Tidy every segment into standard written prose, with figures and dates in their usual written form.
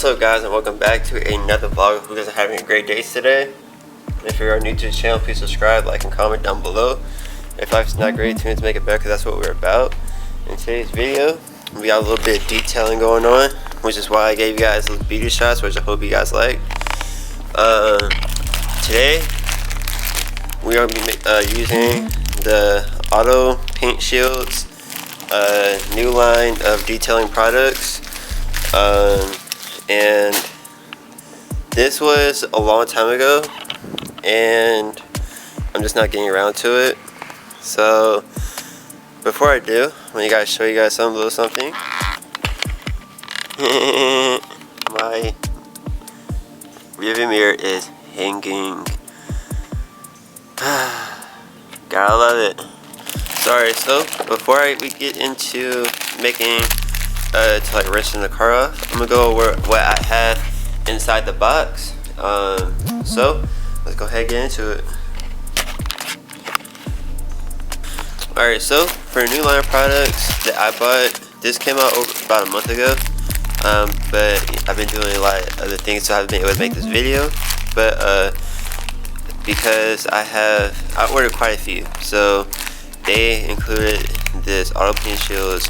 What's up guys, and welcome back to another vlog. Hope you guys are having a great day today. If you are new to the channel, please subscribe, like, and comment down below. If life's not great, tune in to make it better, because that's what we're about. In today's video, we got a little bit of detailing going on, which is why I gave you guys little beauty shots, which I hope you guys like. Today we are going to be using the Auto Paint Shields new line of detailing products. And this was a long time ago, and I'm just not getting around to it. So before I do, I'm gonna show you guys some little something. My rearview mirror is hanging. Gotta love it. Sorry, so before we get into making to like rinsing the car off, I'm gonna go over what I have inside the box. So let's go ahead and get into it. Alright, so for a new line of products that I bought, this came out about a month ago, but I've been doing a lot of other things, so I haven't been able to make this video. But because I ordered quite a few, so they included this Auto Paint Shields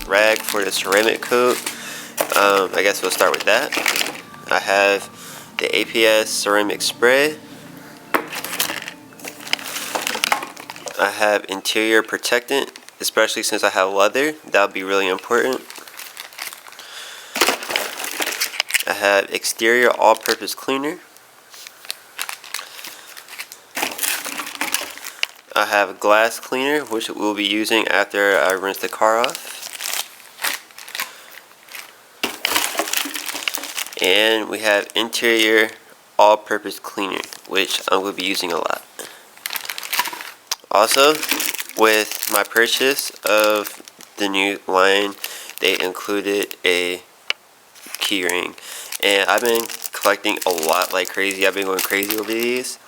rag for the ceramic coat. I guess we'll start with that. I have the APS ceramic spray. I have interior protectant, especially since I have leather. That would be really important. I have exterior all-purpose cleaner. I have glass cleaner, which we'll be using after I rinse the car off. And we have interior all-purpose cleaner, which I'm going to be using a lot. Also, with my purchase of the new line, they included a key ring. And I've been collecting a lot like crazy. I've been going crazy over these.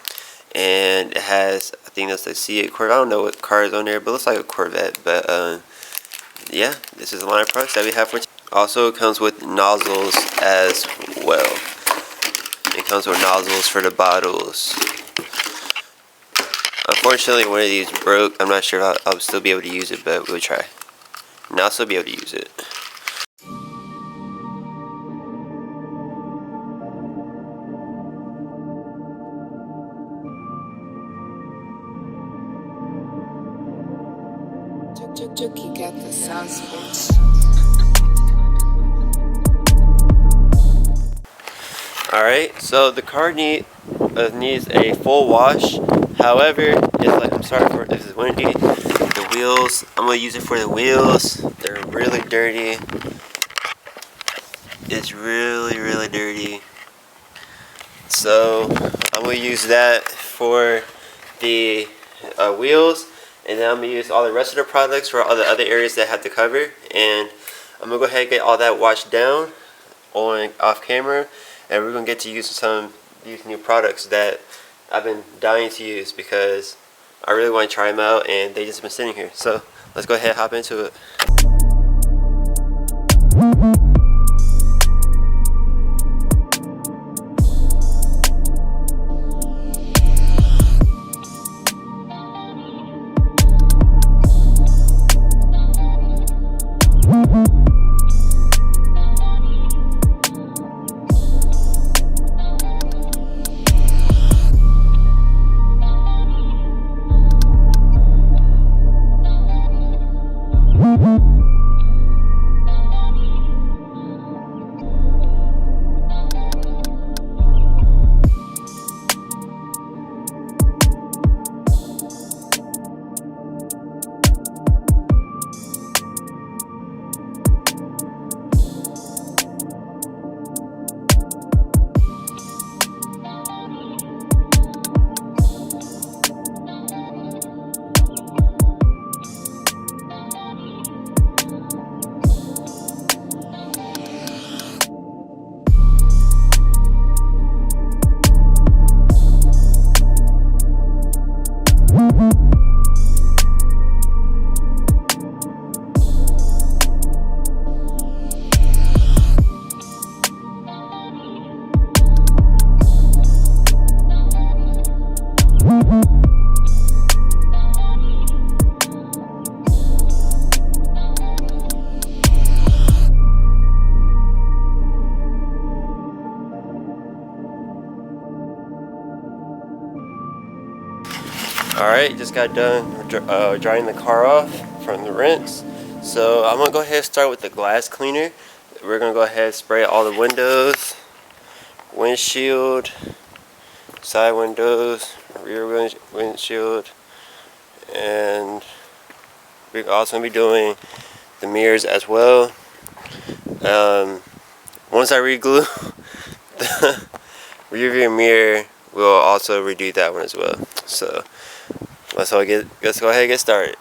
And it has, I think that's the C8 Corvette. I don't know what car is on there, but it looks like a Corvette. But yeah, this is a line of products that we have for today. Also, it comes with nozzles as well. It comes with nozzles for the bottles. Unfortunately, one of these broke. I'm not sure if I'll still be able to use it, but we'll try. And I'll still be able to use it. Juki got the sauce, bitch. Alright, so the car needs a full wash. However, it's like, I'm sorry for if it's windy. The wheels, I'm going to use it for the wheels. They're really dirty. It's really, really dirty. So I'm going to use that for the wheels. And then I'm going to use all the rest of the products for all the other areas that I have to cover. And I'm going to go ahead and get all that washed down on off camera. And we're going to get to use some of these new products that I've been dying to use, because I really want to try them out and they just been sitting here. So let's go ahead and hop into it. Alright, just got done drying the car off from the rinse. So I'm going to go ahead and start with the glass cleaner. We're going to go ahead and spray all the windows, windshield, side windows, rear windshield, and we're also going to be doing the mirrors as well. Once I re-glue the rear mirror, we'll also redo that one as well. So let's go ahead and get started.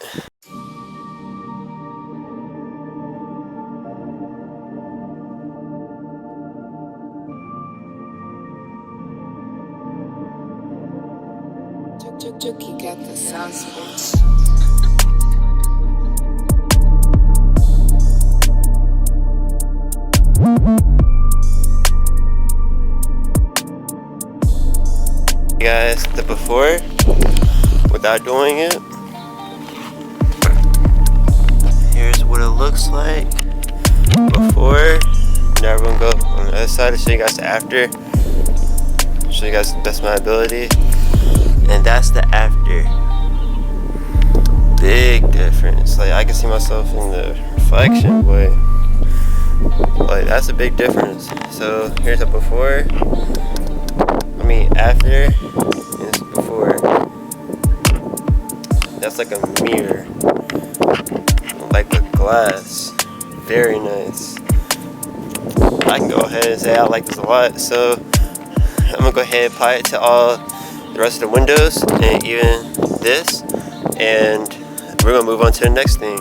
Juki got the sauce, bitch. Guys, the before without doing it. Here's what it looks like before. Now we're gonna go on the other side to show you guys the after. Show you guys the best of my ability. And that's the after. Big difference. Like I can see myself in the reflection, but like that's a big difference. So here's a before. After is before. That's like a mirror, like a glass. Very nice. I can go ahead and say I like this a lot. So I'm gonna go ahead and apply it to all the rest of the windows and even this, and we're gonna move on to the next thing.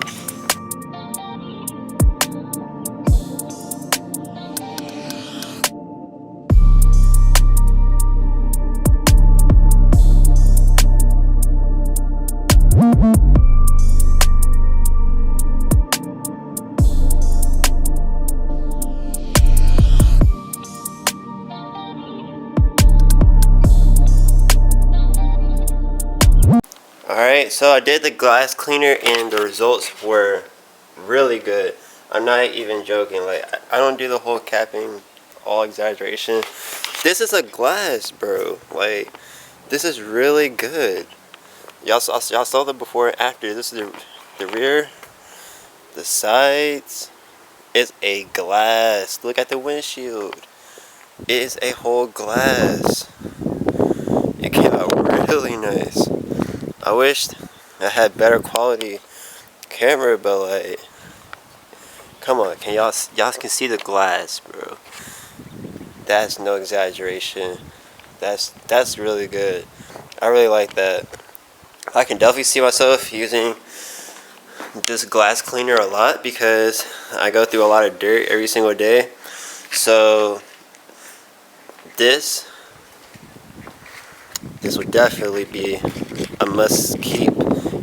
Alright, so I did the glass cleaner and the results were really good. I'm not even joking. Like, I don't do the whole capping, all exaggeration. This is a glass, bro. Like, this is really good. Y'all saw the before and after. This is the rear, the sides. It's a glass. Look at the windshield. It is a whole glass. It came out really nice. I wish I had better quality camera, but like, come on, can y'all can see the glass, bro? That's no exaggeration. That's really good. I really like that. I can definitely see myself using this glass cleaner a lot because I go through a lot of dirt every single day. So this would definitely be a must keep.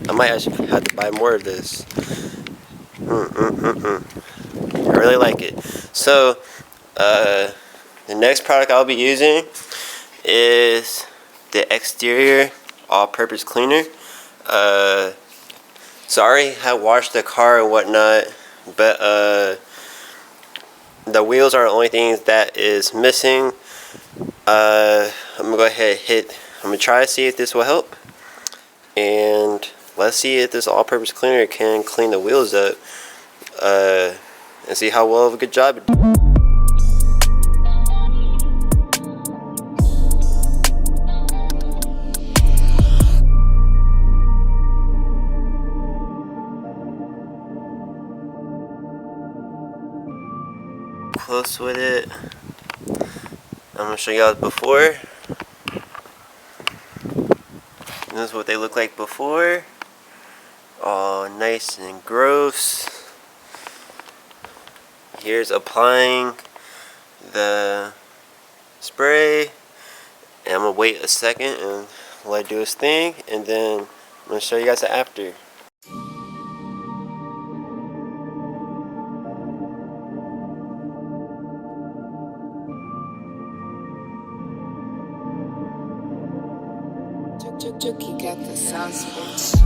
I might actually have to buy more of this. I really like it. So the next product I'll be using is the exterior all-purpose cleaner. Sorry, I washed the car and whatnot, but the wheels are the only things that is missing. I'm gonna go ahead and hit. I'm gonna try to see if this will help, and let's see if this all-purpose cleaner can clean the wheels up, and see how well of a good job it does. Close with it. I'm gonna show y'all before. This is what they look like before. All nice and gross. Here's applying the spray. And I'm gonna wait a second and let it do its thing, and then I'm gonna show you guys the after. Juki got the sauce, bitch.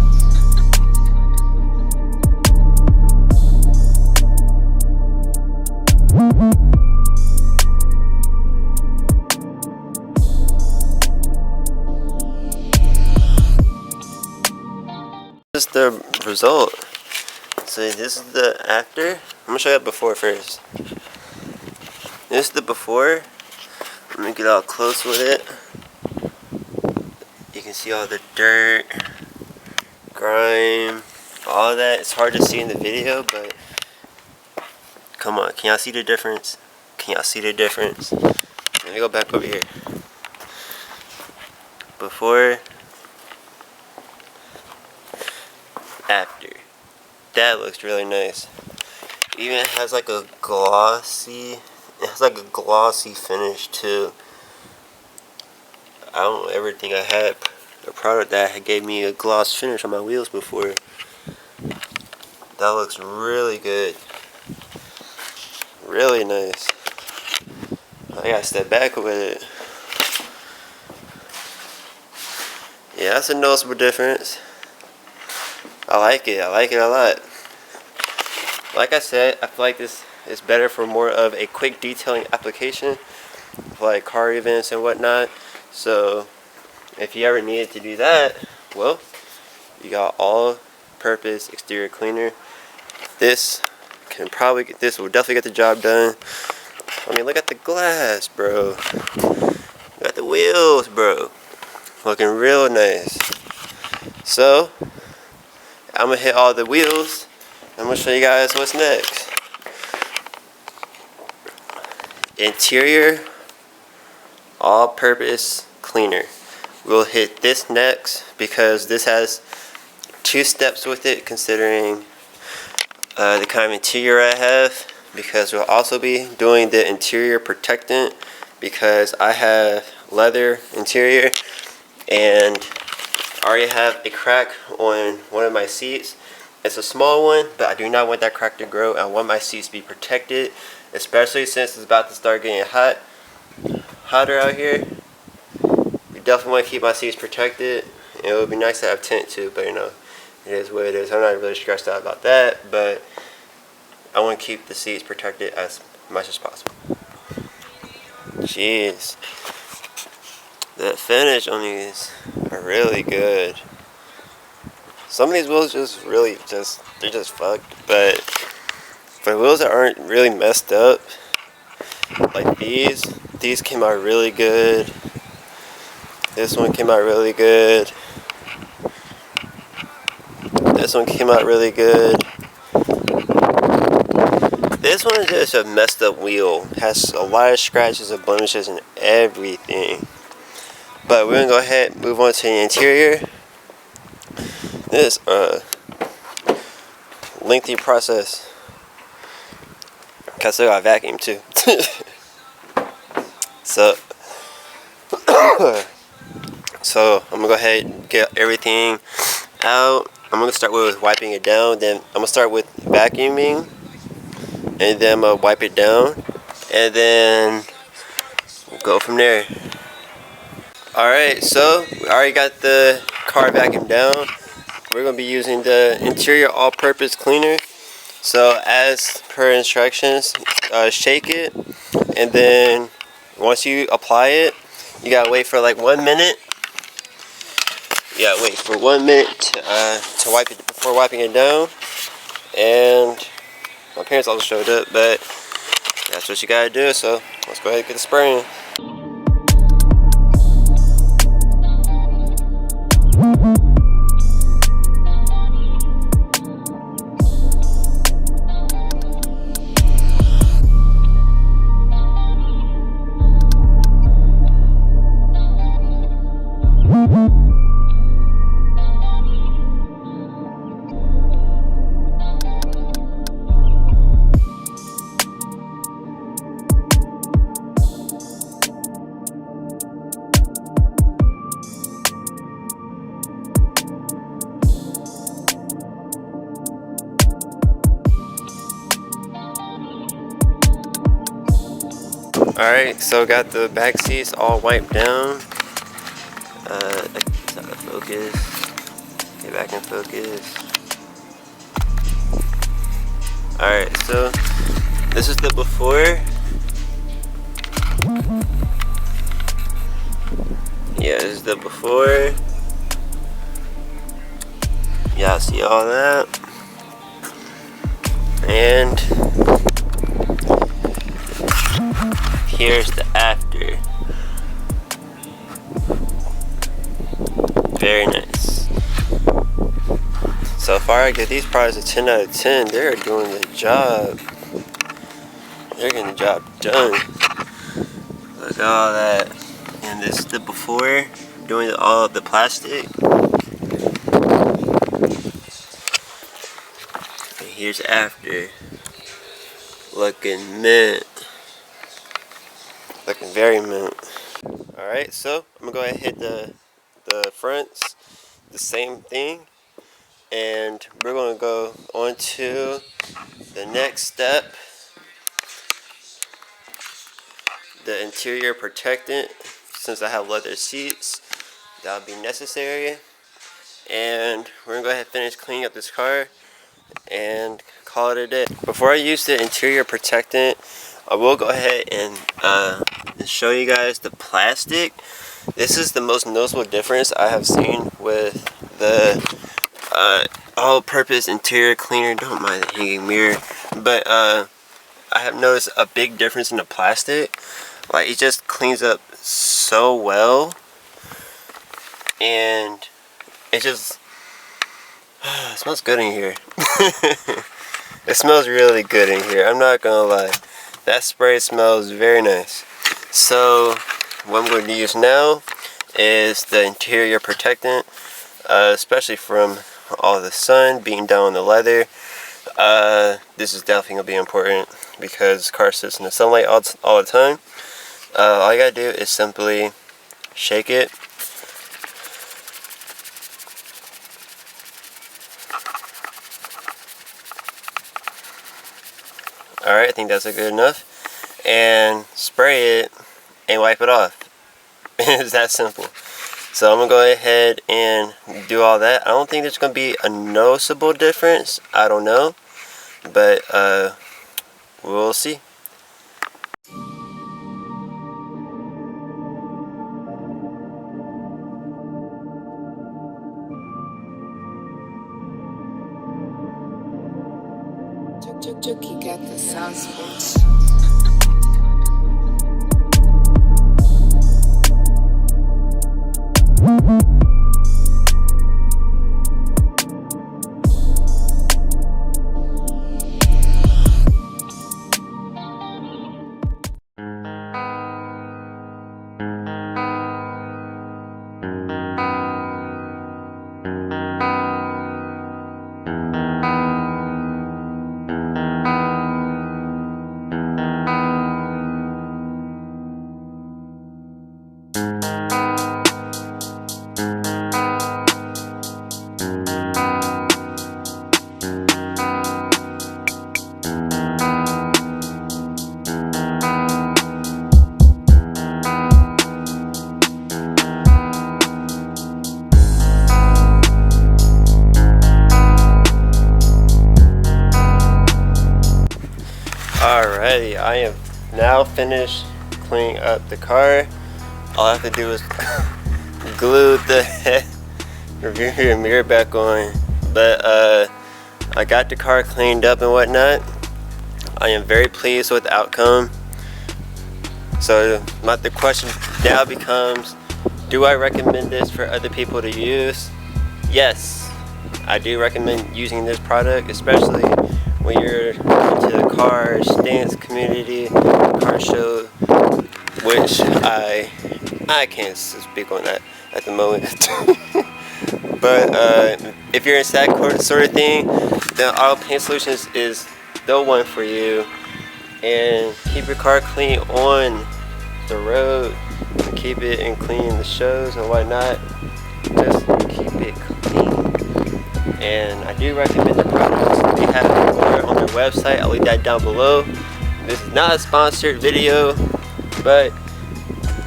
the result. So this is the after. I'm gonna show you before first. This is the before. Let me get out close with it. You can see all the dirt, grime, all that. It's hard to see in the video, but come on, can y'all see the difference? Can y'all see the difference? Let me go back over here. Before, after. That looks really nice. Even has like a glossy, it has like a glossy finish too. I don't ever think I had a product that gave me a gloss finish on my wheels before. That looks really good. Really nice. I gotta step back with it. Yeah, that's a noticeable difference. I like it. I like it a lot. Like I said, I feel like this is better for more of a quick detailing application for like car events and whatnot. So if you ever needed to do that, well, you got all-purpose exterior cleaner. This will definitely get the job done. I mean, look at the glass, bro. Look at the wheels, bro. Looking real nice. So I'm gonna hit all the wheels. I'm gonna show you guys what's next. Interior all-purpose cleaner. We'll hit this next because this has 2 steps with it, considering the kind of interior I have. Because we'll also be doing the interior protectant because I have leather interior and I already have a crack on one of my seats. It's a small one, but I do not want that crack to grow. I want my seats to be protected, especially since it's about to start getting hotter out here. We definitely want to keep my seats protected. It would be nice to have tint too, but you know, it is what it is. I'm not really stressed out about that, but I want to keep the seats protected as much as possible. Jeez. The finish on these are really good. Some of these wheels they're just fucked. But for the wheels that aren't really messed up, like these came out really good. This one came out really good. This one came out really good. This one is just a messed up wheel. Has a lot of scratches and blemishes and everything. But we're gonna go ahead and move on to the interior. This lengthy process. Cause I still got vacuum too. So I'm gonna go ahead and get everything out. I'm gonna start with wiping it down. Then I'm gonna start with vacuuming, and then I'm gonna wipe it down, and then we'll go from there. Alright, so we already got the car vacuumed down. We're going to be using the interior all-purpose cleaner. So as per instructions, shake it, and then once you apply it, you got to wait for like 1 minute. You got to wait for 1 minute to wipe it before wiping it down. And my parents also showed up, but that's what you got to do. So let's go ahead and get the spraying. Alright, so got the back seats all wiped down. It's out of focus. Get back in focus. Alright, so this is the before. Yeah, this is the before. Y'all see all that? And here's the after. Very nice. So far I give these products a 10 out of 10. They're doing the job. They're getting the job done. Look at all that. And this is the before, doing all of the plastic. And here's after. Looking mint. Looking very mint. Alright, so I'm gonna go ahead and hit the fronts. The same thing. And we're gonna go on to the next step. The interior protectant, since I have leather seats, that'll be necessary. And we're gonna go ahead and finish cleaning up this car and call it a day. Before I use the interior protectant, I will go ahead and show you guys the plastic. This is the most noticeable difference I have seen with the all-purpose interior cleaner. Don't mind the hanging mirror, but I have noticed a big difference in the plastic. Like, it just cleans up so well, and it just it smells good in here. It smells really good in here, I'm not gonna lie. That spray smells very nice. So what I'm going to use now is the interior protectant, especially from all the sun being down on the leather. This is definitely going to be important because this car sits in the sunlight all the time. All you gotta do is simply shake it. Alright, I think that's good enough. And spray it and wipe it off. It's that simple. So I'm gonna go ahead and do all that. I don't think there's gonna be a noticeable difference. I don't know. But we'll see. Juki got the sound sports. Alrighty, I am now finished cleaning up the car. All I have to do is glue the rear mirror back on. But I got the car cleaned up and whatnot. I am very pleased with the outcome. So the question now becomes, do I recommend this for other people to use? Yes, I do recommend using this product, especially when you're into the car stance community, car show, which I can't speak on that at the moment. But if you're into that sort of thing, then Auto Paint Solutions is the one for you. And keep your car clean on the road, and keep it and clean the shows and whatnot. Just keep it clean. And I do recommend the products. They have more on their website. I'll leave that down below. This is not a sponsored video, but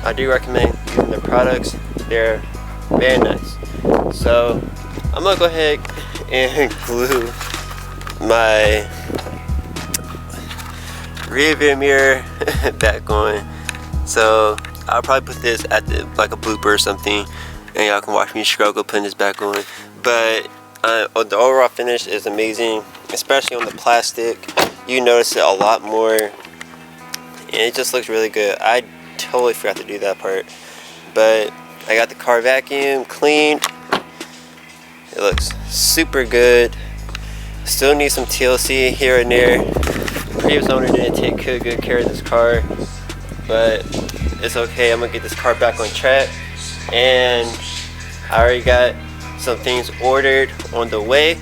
I do recommend using their products. They're very nice. So I'm gonna go ahead and glue my rear view mirror back on. So I'll probably put this at the like a blooper or something, and y'all can watch me struggle putting this back on. But The overall finish is amazing, especially on the plastic. You notice it a lot more, and it just looks really good. I totally forgot to do that part, but I got the car vacuum cleaned. It looks super good. Still need some TLC here and there. Previous owner didn't take good care of this car, but it's okay. I'm gonna get this car back on track, and I already got some things ordered on the way,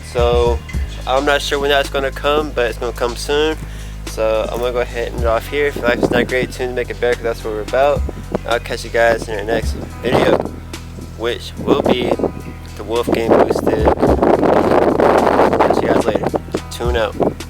so I'm not sure when that's gonna come, but it's gonna come soon. So I'm gonna go ahead and end it off here. If life's not great, tune to make it better, because that's what we're about. I'll catch you guys in our next video, which will be the Wolf Game Boosted. Catch you guys later. Tune out.